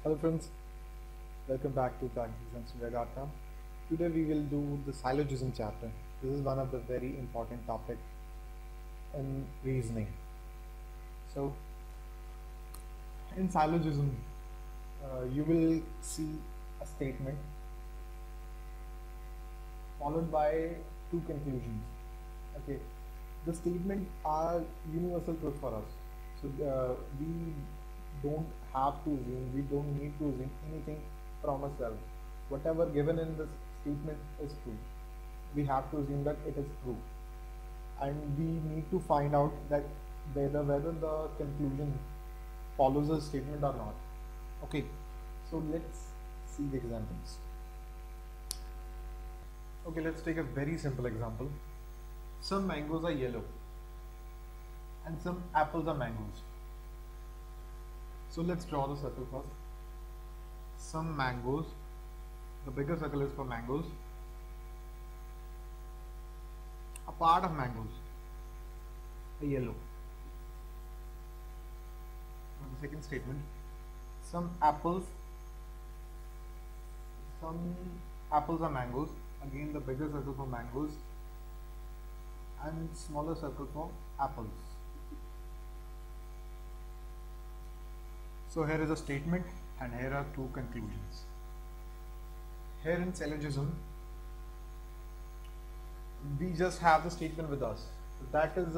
Hello friends, welcome back to practiceandstudio.com. Today we will do the syllogism chapter. This is one of the very important topic in reasoning. So in syllogism, you will see a statement followed by two conclusions. Okay, the statement are universal truth for us. So we don't have to assume, we don't need to assume anything from ourselves. Whatever given in this statement is true. We have to assume that it is true, and we need to find out that whether the conclusion follows the statement or not. Okay, so let's see the examples. Okay, let's take a very simple example. Some mangoes are yellow and some apples are mangoes. So let's draw the circle first. Some mangoes, the bigger circle is for mangoes. A part of mangoes are yellow. Now the second statement, some apples are mangoes. Again, the bigger circle for mangoes and smaller circle for apples. So here is a statement and here are two conclusions. Here in syllogism, we just have the statement with us. That is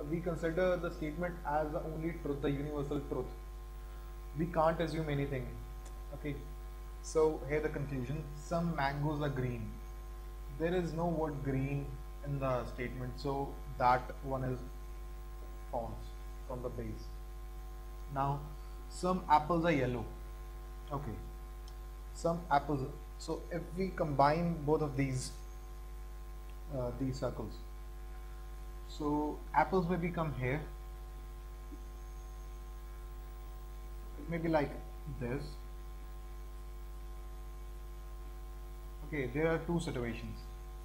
we consider the statement as the only truth, the universal truth. We can't assume anything. Okay, so here the conclusion, some mangoes are green. There is no word green in the statement, so that one is false from the base. Now some apples are yellow. Okay, some apples. So if we combine both of these circles, so apples may become here. It may be like this. Okay, there are two situations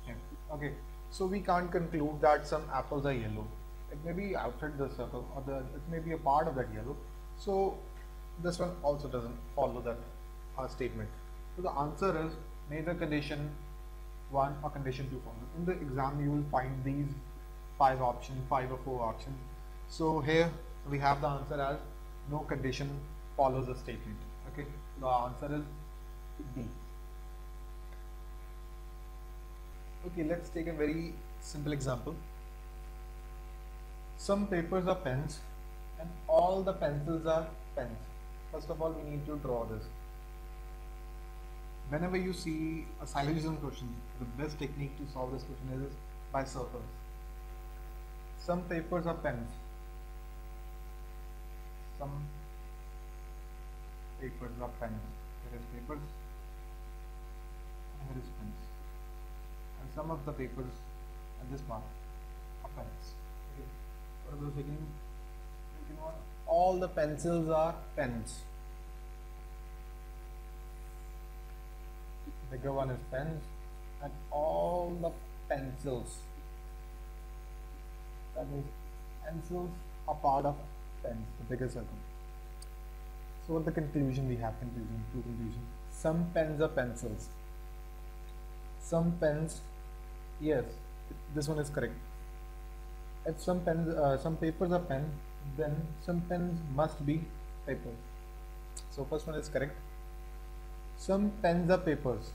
here. Okay, so we can't conclude that some apples are yellow. It may be outside the circle, or it may be a part of that yellow. So this one also doesn't follow that statement. So the answer is neither condition 1 or condition 2 follows. In the exam you will find these 5 options, 5 or 4 options. So here we have the answer as no condition follows the statement. Okay, the answer is D. Okay, let's take a very simple example. Some papers are pens and all the pencils are pens. First of all, we need to draw this. Whenever you see a syllogism question, the best technique to solve this question is by circles. Some papers are pens. Some papers are pens. There is papers and there is pens. And some of the papers at this part are pens. Okay. What about the second one? All the pencils are pens. Bigger one is pens, and all the pencils, that means pencils are part of pens, the bigger circle. So what the conclusion we have? Two conclusions. Some pens are pencils. Some pens, yes, this one is correct. If some papers are pen, then some pens must be papers. So first one is correct. Some pens are papers.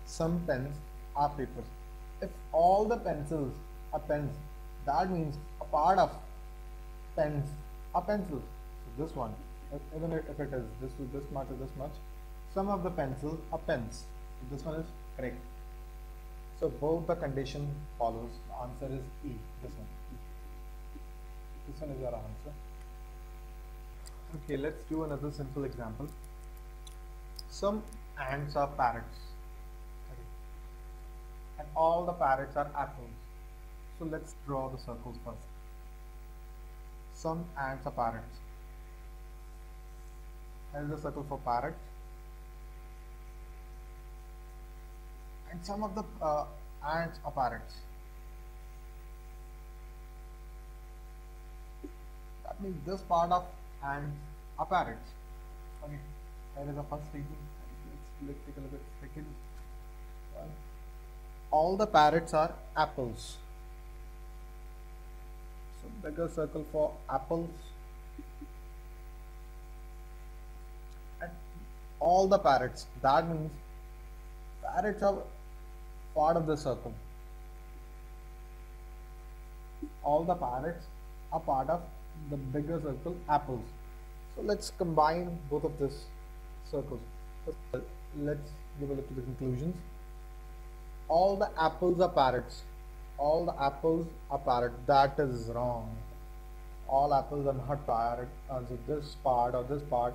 Some pens are papers. If all the pencils are pens, that means a part of pens are pencils. So this one, even if it is this much or this much, some of the pencils are pens. So this one is correct. So both the condition follows. The answer is E. This one. This one is our answer. Okay, let's do another simple example. Some ants are parrots, okay, and all the parrots are apples. So let's draw the circles first. Some ants are parrots. There is a circle for parrot, and some of the ants are parrots. That means this part of ants are parrots. Okay. That is the first statement. Let's take a look at the second one. All the parrots are apples. So bigger circle for apples. And all the parrots. That means parrots are part of the circle. All the parrots are part of the bigger circle apples. So let's combine both of these circles. Let's give a look at the conclusions. All the apples are parrots. All the apples are parrot. That is wrong. All apples are not parrot. So this part or this part,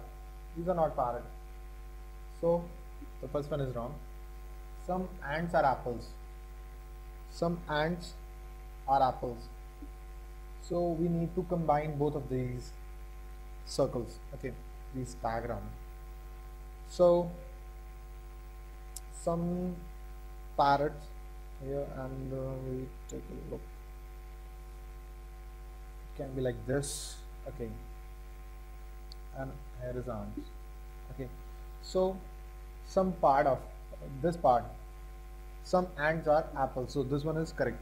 these are not parrot. So the first one is wrong. Some ants are apples. Some ants are apples. So we need to combine both of these circles, okay, these diagrams. So some parrots here, and we take a look. It can be like this, okay, and here is ants, okay. So some part of this part, some ants are apples. So this one is correct.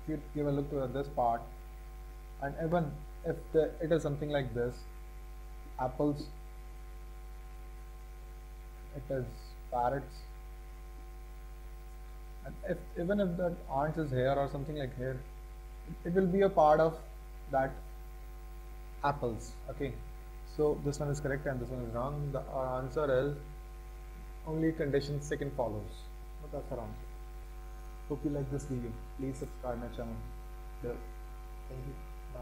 If you give a look to this part, and even if it is something like this, apples, it is parrots, and even if the ant is here or something like here, it will be a part of that apples, okay. So this one is correct and this one is wrong. The answer is only condition second follows. But that's the answer. Hope you like this video. Please subscribe my channel. Thank you. Bye.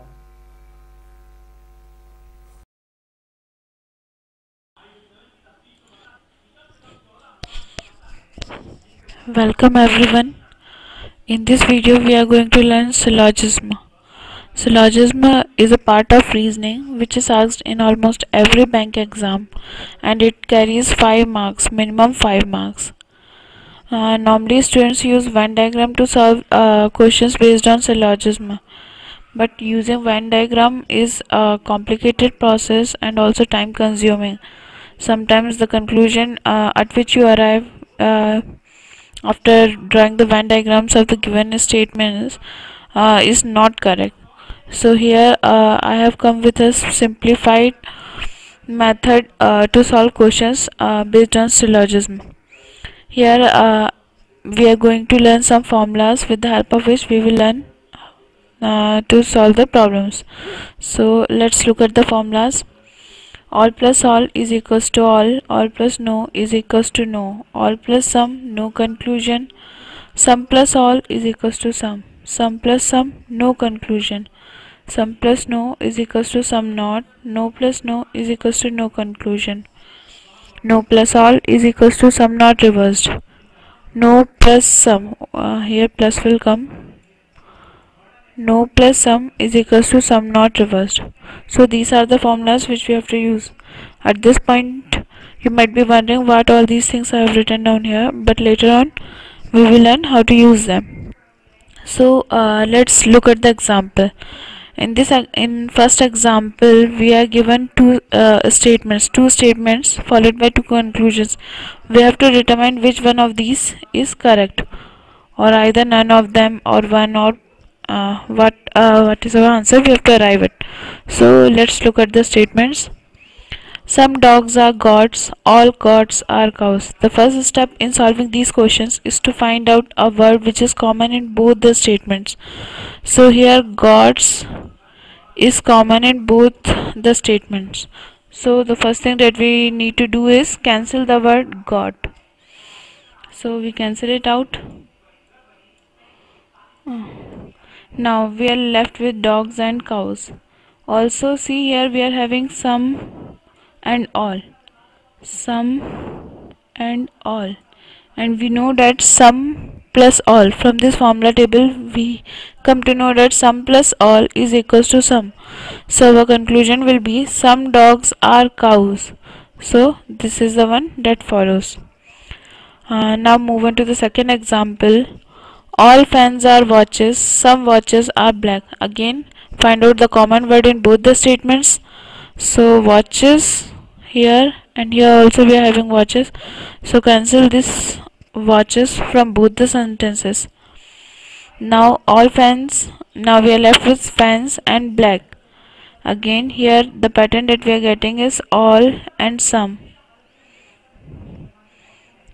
Welcome everyone. In this video we are going to learn syllogism. Syllogism is a part of reasoning which is asked in almost every bank exam, and it carries 5 marks, minimum 5 marks. Normally students use Venn diagram to solve questions based on syllogism, but using Venn diagram is a complicated process and also time consuming. Sometimes the conclusion at which you arrive after drawing the Venn diagrams of the given statements is not correct. So here I have come with a simplified method to solve questions based on syllogism. Here we are going to learn some formulas with the help of which we will learn to solve the problems. So let's look at the formulas. All plus all is equals to all plus no is equals to no, all plus sum, no conclusion, sum plus all is equals to sum plus sum, no conclusion, sum plus no is equals to sum not, no plus no is equals to no conclusion, no plus all is equals to sum not reversed, no plus sum, here plus will come, no plus sum is equals to sum not reversed. So these are the formulas which we have to use. At this point you might be wondering what all these things I have written down here, but later on we will learn how to use them. So let's look at the example. In first example we are given two statements followed by two conclusions. We have to determine which one of these is correct, or either none of them or one, or what is our answer we have to arrive at. So let's look at the statements. Some dogs are goats, all goats are cows. The first step in solving these questions is to find out a word which is common in both the statements. So here goats is common in both the statements. So the first thing that we need to do is cancel the word goat. So we cancel it out. Now we are left with dogs and cows. Also see here we are having some and all, sum and all, and we know that sum plus all. From this formula table we come to know that sum plus all is equals to sum. So our conclusion will be some dogs are cows. So this is the one that follows. Now move on to the second example. All fans are watches, some watches are black. Again find out the common word in both the statements. So watches here and here also we are having watches, so cancel this watches from both the sentences. Now all fans, now we are left with fans and black. Again here the pattern that we are getting is all and some,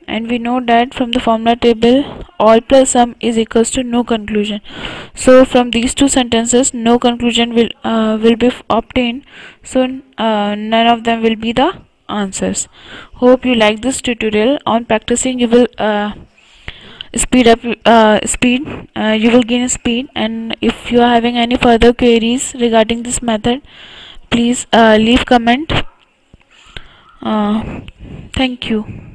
and we know that from the formula table all plus sum is equals to no conclusion. So from these two sentences no conclusion will be obtained, so none of them will be the answers. Hope you like this tutorial. On practicing you will you will gain speed, and if you are having any further queries regarding this method, please leave comment. Thank you.